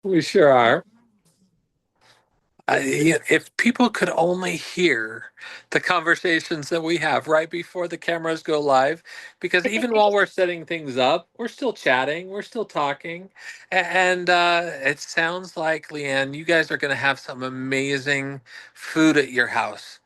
We sure are. If people could only hear the conversations that we have right before the cameras go live, because even while we're setting things up, we're still chatting, we're still talking. And it sounds like, Leanne, you guys are going to have some amazing food at your house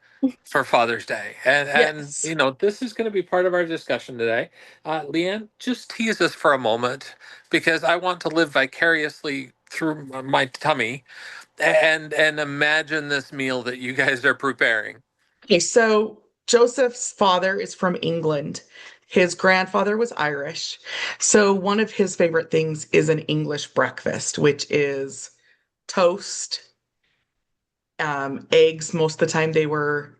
for Father's Day. And Yes. this is going to be part of our discussion today. Leanne, just tease us for a moment because I want to live vicariously through my tummy and imagine this meal that you guys are preparing. Okay, so Joseph's father is from England. His grandfather was Irish. So one of his favorite things is an English breakfast, which is toast, eggs. Most of the time they were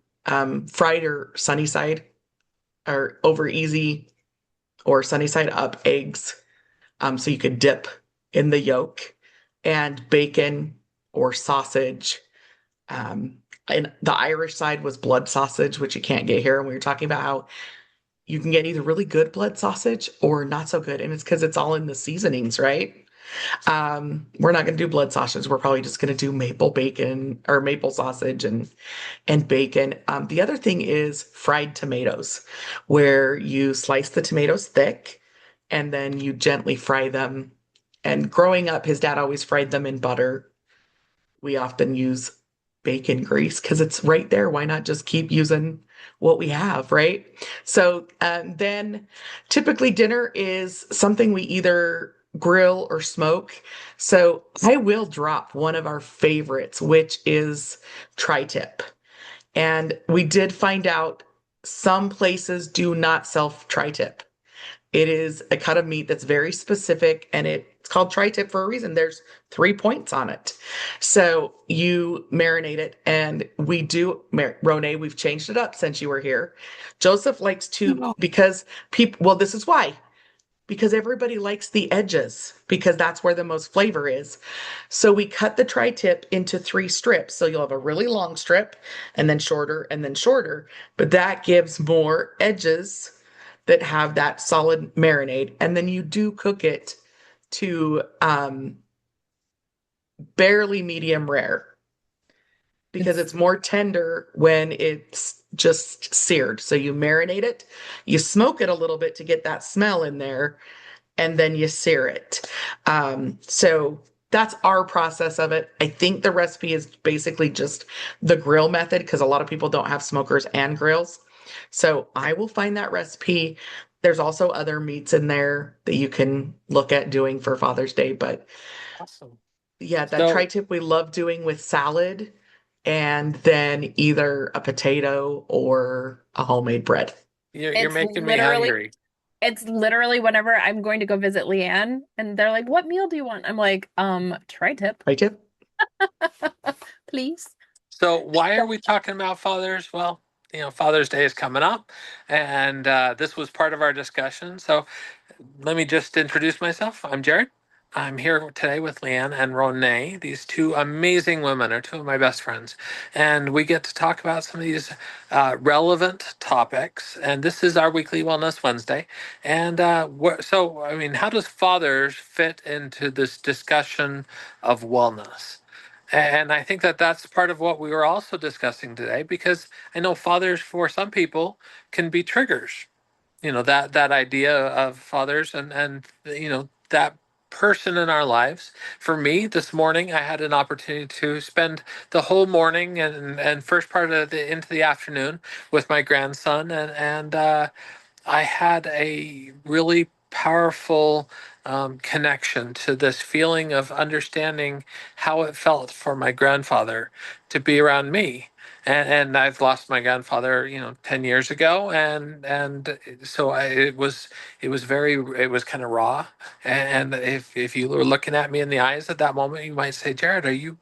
fried or sunny side or over easy or sunny side up eggs. So you could dip in the yolk and bacon or sausage. And the Irish side was blood sausage, which you can't get here. And we were talking about how you can get either really good blood sausage or not so good. And it's because it's all in the seasonings, right? We're not going to do blood sausage. We're probably just going to do maple bacon or maple sausage and bacon. The other thing is fried tomatoes, where you slice the tomatoes thick and then you gently fry them. And growing up, his dad always fried them in butter. We often use bacon grease because it's right there. Why not just keep using what we have, right? So then typically dinner is something we either grill or smoke. So I will drop one of our favorites, which is tri-tip. And we did find out some places do not sell tri-tip. It is a cut of meat that's very specific and it's called tri-tip for a reason. There's 3 points on it. So you marinate it and we do, Ronay, we've changed it up since you were here. Joseph likes to, Oh. because people, well, this is why. Because everybody likes the edges, because that's where the most flavor is. So we cut the tri-tip into 3 strips. So you'll have a really long strip and then shorter and then shorter. But that gives more edges that have that solid marinade. And then you do cook it to barely medium rare because It's it's more tender when it's just seared. So you marinate it, you smoke it a little bit to get that smell in there, and then you sear it. So that's our process of it. I think the recipe is basically just the grill method because a lot of people don't have smokers and grills. So I will find that recipe. There's also other meats in there that you can look at doing for Father's Day. But awesome. yeah, that tri So tip we love doing with salad and then either a potato or a homemade bread. you're It's making me literally, hungry. it's literally whenever I'm going to go visit Leanne and they're like, "What meal do you want?" I'm like, tri-tip, Tri tip. please." So why are we talking about fathers? Well, Father's Day is coming up, and this was part of our discussion. So let me just introduce myself. I'm Jared. I'm here today with Leanne and Ronay. These two amazing women are two of my best friends. And we get to talk about some of these relevant topics. And this is our weekly Wellness Wednesday. And I mean, how does fathers fit into this discussion of wellness? And I think that that's part of what we were also discussing today, because I know fathers, for some people, can be triggers, that idea of fathers and that person in our lives. For me, this morning I had an opportunity to spend the whole morning and first part of the into the afternoon with my grandson, and I had a really powerful connection to this feeling of understanding how it felt for my grandfather to be around me. And I've lost my grandfather, 10 years ago. And so it was kind of raw. And if you were looking at me in the eyes at that moment, you might say, Jared, are you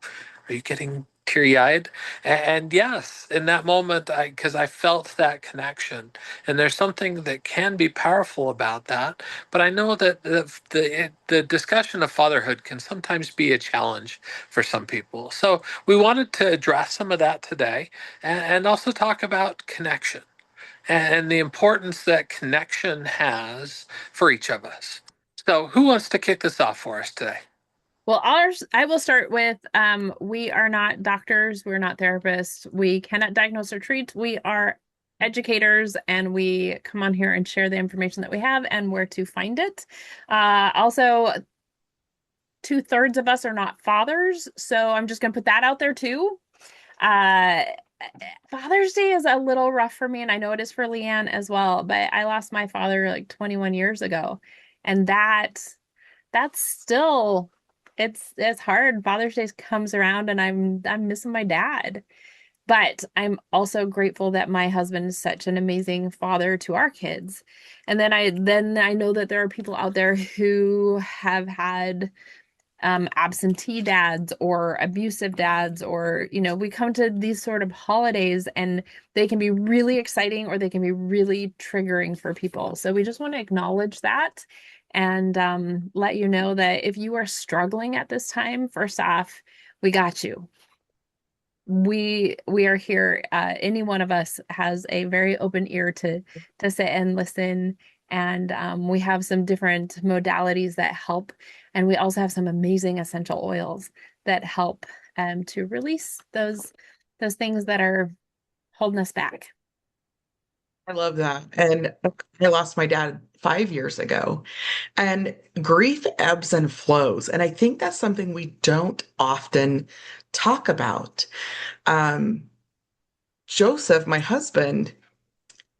getting teary eyed? And yes, in that moment, because I felt that connection, and there's something that can be powerful about that. But I know that the discussion of fatherhood can sometimes be a challenge for some people. So we wanted to address some of that today, and also talk about connection and the importance that connection has for each of us. So who wants to kick this off for us today? Well, I will start with we are not doctors, we're not therapists, we cannot diagnose or treat. We are educators and we come on here and share the information that we have and where to find it. Also, two-thirds of us are not fathers, so I'm just gonna put that out there too. Uh, Father's Day is a little rough for me, and I know it is for Leanne as well, but I lost my father like 21 years ago, and that's still it's hard. Father's Day comes around and I'm missing my dad. But I'm also grateful that my husband is such an amazing father to our kids. And then I know that there are people out there who have had absentee dads or abusive dads, or, we come to these sort of holidays and they can be really exciting or they can be really triggering for people. So we just want to acknowledge that and let you know that if you are struggling at this time, first off, we got you. We are here. Any one of us has a very open ear to sit and listen, and we have some different modalities that help, and we also have some amazing essential oils that help to release those things that are holding us back. I love that. And I lost my dad 5 years ago. And grief ebbs and flows. And I think that's something we don't often talk about. Um, Joseph, my husband,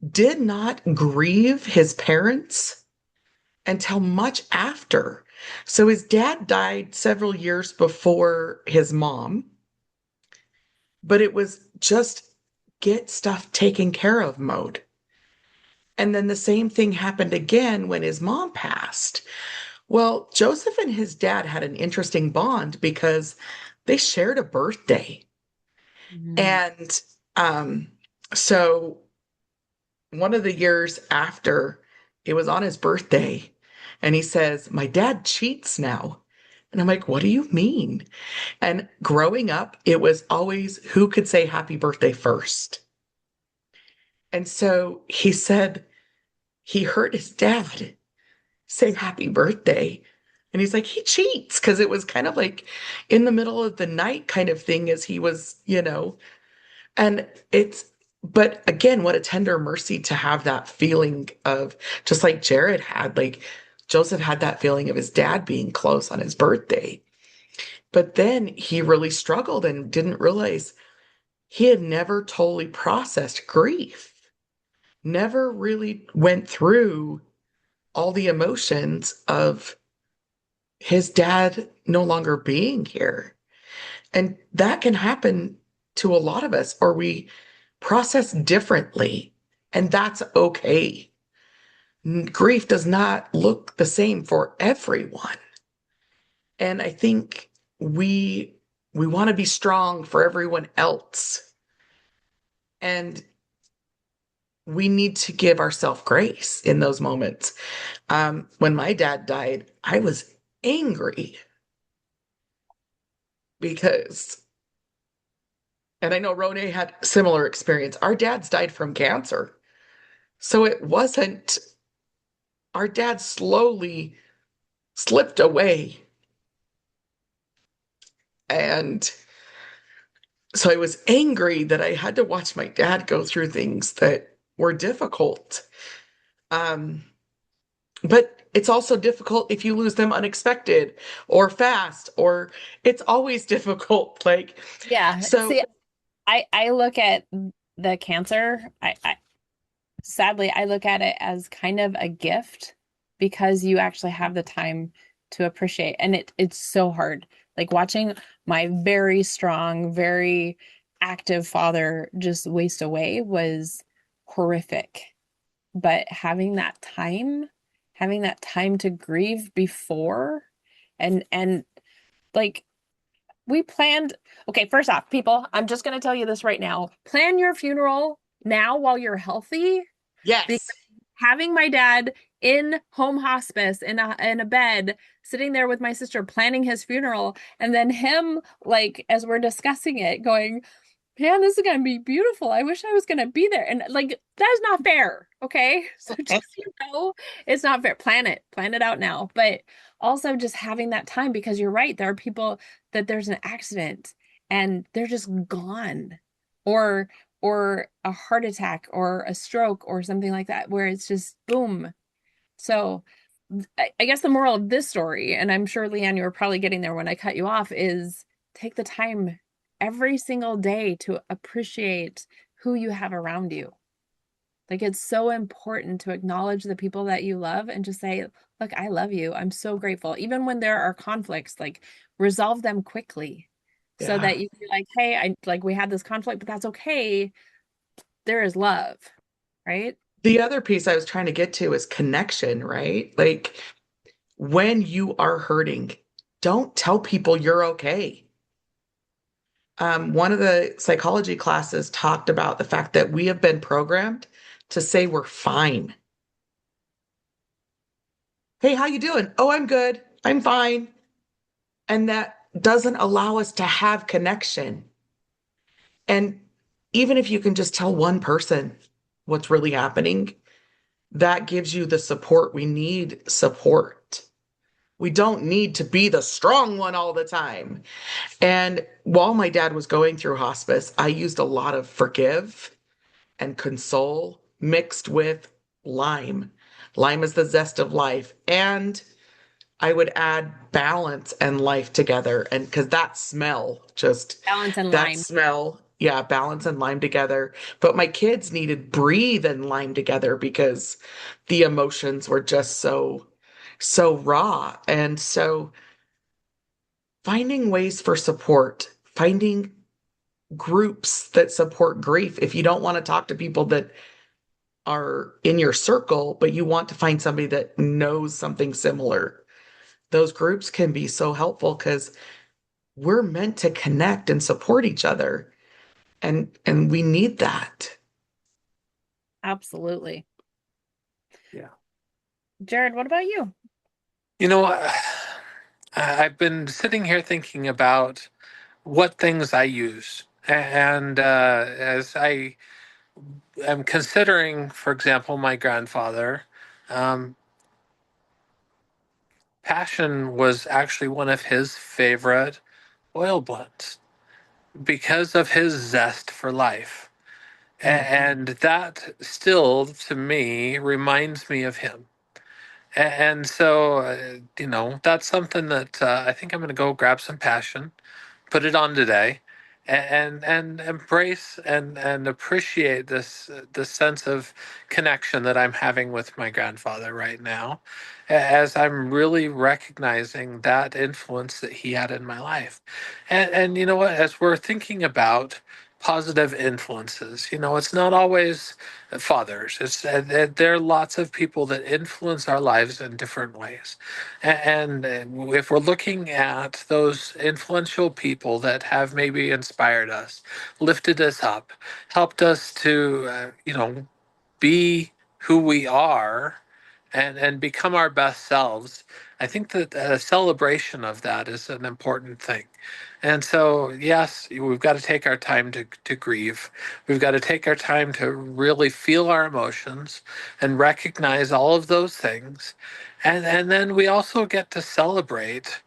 did not grieve his parents until much after. So his dad died several years before his mom, but it was just get stuff taken care of mode. And then the same thing happened again when his mom passed. Well, Joseph and his dad had an interesting bond because they shared a birthday. Mhm. And um, so one of the years after, it was on his birthday, and he says, my dad cheats now. And I'm like, what do you mean? And growing up, it was always who could say happy birthday first. And so he said he heard his dad say happy birthday. And he's like, he cheats because it was kind of like in the middle of the night kind of thing as he was, and but again, what a tender mercy to have that feeling of just like Jared had, like Joseph had that feeling of his dad being close on his birthday. But then he really struggled and didn't realize he had never totally processed grief, never really went through all the emotions of his dad no longer being here. And that can happen to a lot of us, or we process differently, and that's okay. Grief does not look the same for everyone. And I think we we want to be strong for everyone else. And we need to give ourselves grace in those moments. When my dad died, I was angry because, and I know Ronay had similar experience. Our dads died from cancer. So it wasn't, our dad slowly slipped away. And so I was angry that I had to watch my dad go through things that were difficult. Um, but it's also difficult if you lose them unexpected or fast, or it's always difficult. Like, Yeah. so See, I look at the cancer. I sadly, I look at it as kind of a gift because you actually have the time to appreciate. And it's so hard. Like watching my very strong, very active father just waste away was horrific. But having that time to grieve before and like we planned, okay, first off, people, I'm just going to tell you this right now. Plan your funeral now while you're healthy, because yes, having my dad in home hospice in a bed sitting there with my sister planning his funeral, and then him, like, as we're discussing it, going, man, this is going to be beautiful, I wish I was going to be there, and like, that is not fair. Okay. So just, it's not fair. Plan it out now. But also just having that time, because you're right. There are people that there's an accident and they're just gone, or a heart attack or a stroke or something like that, where it's just boom. So I guess the moral of this story, and I'm sure Leanne, you were probably getting there when I cut you off, is take the time every single day to appreciate who you have around you. Like, it's so important to acknowledge the people that you love and just say, look, I love you. I'm so grateful. Even when there are conflicts, like, resolve them quickly so Yeah. that you can be like, hey, I like we had this conflict, but that's okay. There is love, right? The other piece I was trying to get to is connection, right? Like when you are hurting, don't tell people you're okay. One of the psychology classes talked about the fact that we have been programmed to say we're fine. Hey, how you doing? Oh, I'm good. I'm fine. And that doesn't allow us to have connection. And even if you can just tell one person what's really happening, that gives you the support. We need support. We don't need to be the strong one all the time. And while my dad was going through hospice, I used a lot of forgive and console mixed with lime. Lime is the zest of life. And I would add balance and life together. And because that smell, just Balance and that lime. smell, yeah, balance and lime together. But my kids needed breathe and lime together because the emotions were just so raw. And so finding ways for support, finding groups that support grief. If you don't want to talk to people that are in your circle, but you want to find somebody that knows something similar, those groups can be so helpful because we're meant to connect and support each other. And we need that. Absolutely. Yeah. Jared, what about you? You know, I've been sitting here thinking about what things I use. And as I am considering, for example, my grandfather, um, passion was actually one of his favorite oil blends because of his zest for life. Mm. And that still, to me, reminds me of him. And so, that's something that I think I'm going to go grab some passion, put it on today, and embrace and appreciate this sense of connection that I'm having with my grandfather right now, as I'm really recognizing that influence that he had in my life. And you know what, as we're thinking about positive influences, it's not always fathers. It's there are lots of people that influence our lives in different ways, and if we're looking at those influential people that have maybe inspired us, lifted us up, helped us to be who we are, and become our best selves, I think that a celebration of that is an important thing. And so, yes, we've got to take our time to grieve. We've got to take our time to really feel our emotions and recognize all of those things. And then we also get to celebrate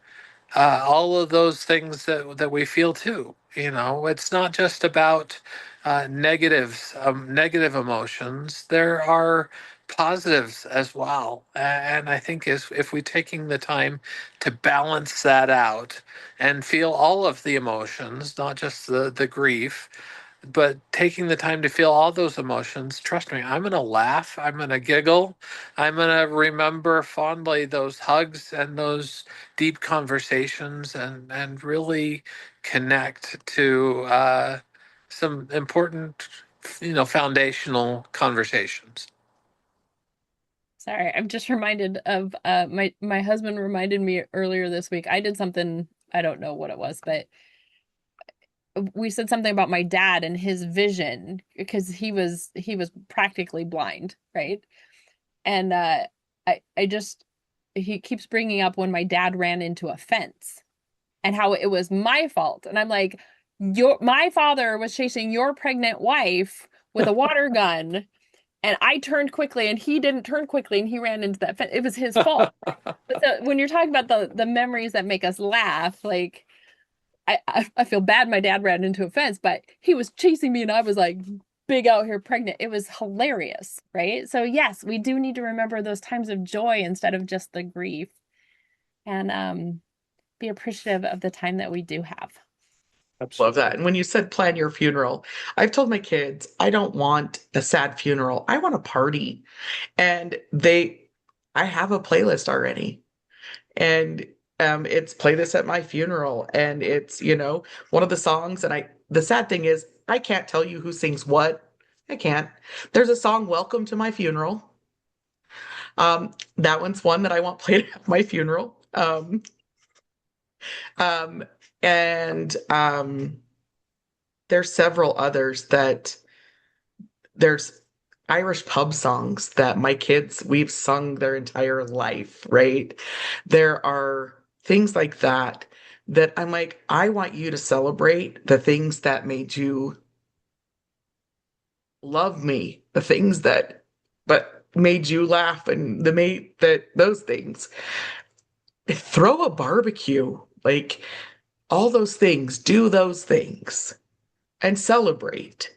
all of those things that we feel too. It's not just about negative emotions. There are positives as well, and I think if we taking the time to balance that out and feel all of the emotions, not just the grief, but taking the time to feel all those emotions, trust me, I'm going to laugh, I'm going to giggle, I'm going to remember fondly those hugs and those deep conversations, and really connect to some important, foundational conversations. Sorry, I'm just reminded of my husband reminded me earlier this week. I did something, I don't know what it was, but we said something about my dad and his vision because he was practically blind, right? And I just he keeps bringing up when my dad ran into a fence and how it was my fault. And I'm like, my father was chasing your pregnant wife with a water gun, and I turned quickly and he didn't turn quickly and he ran into that fence. It was his fault. But so when you're talking about the memories that make us laugh, like I feel bad my dad ran into a fence, but he was chasing me and I was like big out here pregnant. It was hilarious, right? So yes, we do need to remember those times of joy instead of just the grief, and be appreciative of the time that we do have. Love Absolutely. that. And when you said plan your funeral, I've told my kids, I don't want a sad funeral. I want a party. And I have a playlist already. And it's play this at my funeral. And it's, one of the songs. And the sad thing is, I can't tell you who sings what. I can't. There's a song, Welcome to My Funeral. That one's one that I want played at my funeral. Um, and there's several others that there's Irish pub songs that my kids, we've sung their entire life, right? There are things like that that I'm like, I want you to celebrate the things that made you love me, the things that but made you laugh and the made that those things. Throw a barbecue, like all those things, do those things and celebrate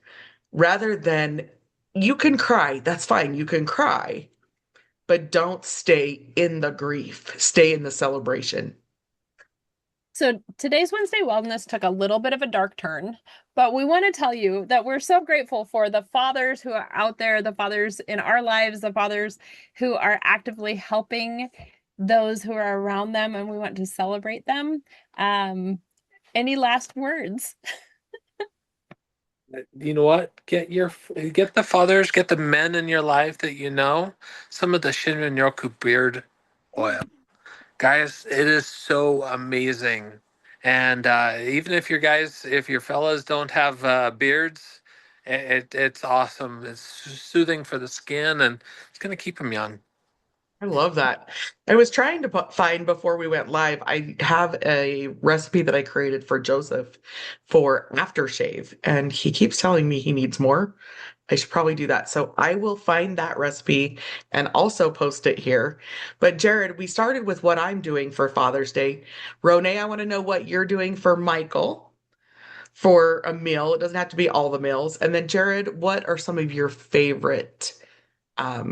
rather than you can cry. That's fine. You can cry, but don't stay in the grief. Stay in the celebration. So today's Wednesday Wellness took a little bit of a dark turn, but we want to tell you that we're so grateful for the fathers who are out there, the fathers in our lives, the fathers who are actively helping those who are around them, and we want to celebrate them. Any last words? You know what? Get the fathers, get the men in your life that you know, some of the Shinrin-yoku beard oil. Guys, it is so amazing. And even if if your fellas don't have beards, it's awesome. It's soothing for the skin and it's going to keep them young. I love that. I was trying to find before we went live. I have a recipe that I created for Joseph for aftershave, and he keeps telling me he needs more. I should probably do that. So I will find that recipe and also post it here. But Jared, we started with what I'm doing for Father's Day. Ronay, I want to know what you're doing for Michael for a meal. It doesn't have to be all the meals. And then Jared, what are some of your favorite?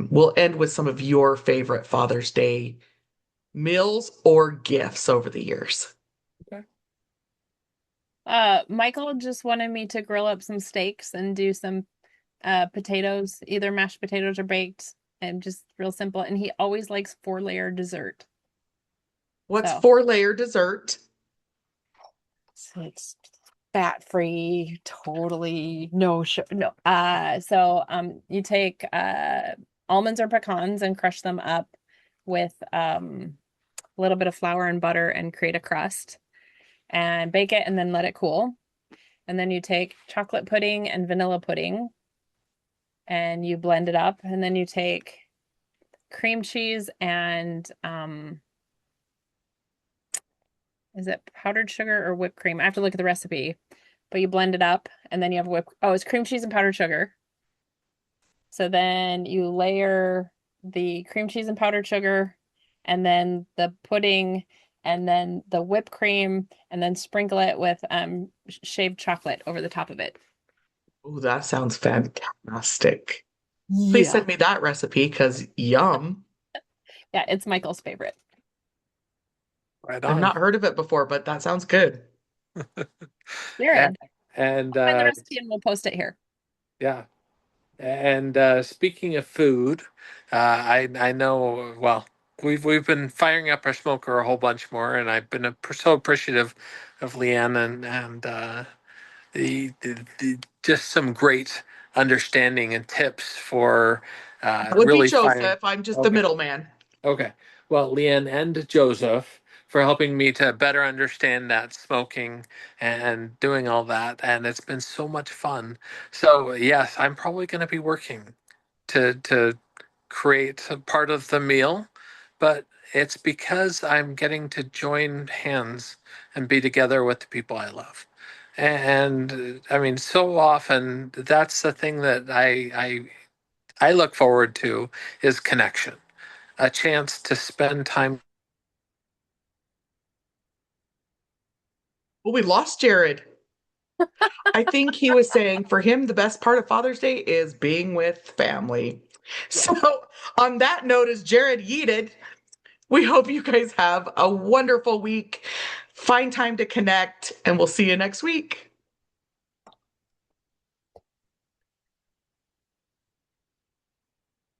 We'll end with some of your favorite Father's Day meals or gifts over the years. Okay. Michael just wanted me to grill up some steaks and do some potatoes, either mashed potatoes or baked, and just real simple. And he always likes 4-layer dessert. What's So, four-layer dessert? so it's fat free, totally no sugar. No. So you take almonds or pecans and crush them up with a little bit of flour and butter and create a crust and bake it and then let it cool. And then you take chocolate pudding and vanilla pudding and you blend it up. And then you take cream cheese and is it powdered sugar or whipped cream? I have to look at the recipe, but you blend it up and then you have it's cream cheese and powdered sugar. So then you layer the cream cheese and powdered sugar and then the pudding and then the whipped cream and then sprinkle it with shaved chocolate over the top of it. Oh, that sounds fantastic. Please Yeah. send me that recipe because yum. Yeah, it's Michael's favorite. Right I've on. not heard of it before, but that sounds good. And, Jared, and I'll find the recipe and we'll post it here. yeah. And speaking of food, I know well we've been firing up our smoker a whole bunch more, and I've been so appreciative of Leanne and the just some great understanding and tips for That would be really firing. Joseph. I'm just the Okay, middleman. okay. Well, Leanne and Joseph for helping me to better understand that smoking and doing all that, and it's been so much fun. So yes, I'm probably going to be working to create a part of the meal, but it's because I'm getting to join hands and be together with the people I love. And I mean, so often that's the thing that I I look forward to is connection, a chance to spend time. Well, we lost Jared. I think he was saying for him, the best part of Father's Day is being with family. So, on that note, as Jared yeeted, we hope you guys have a wonderful week. Find time to connect, and we'll see you next week.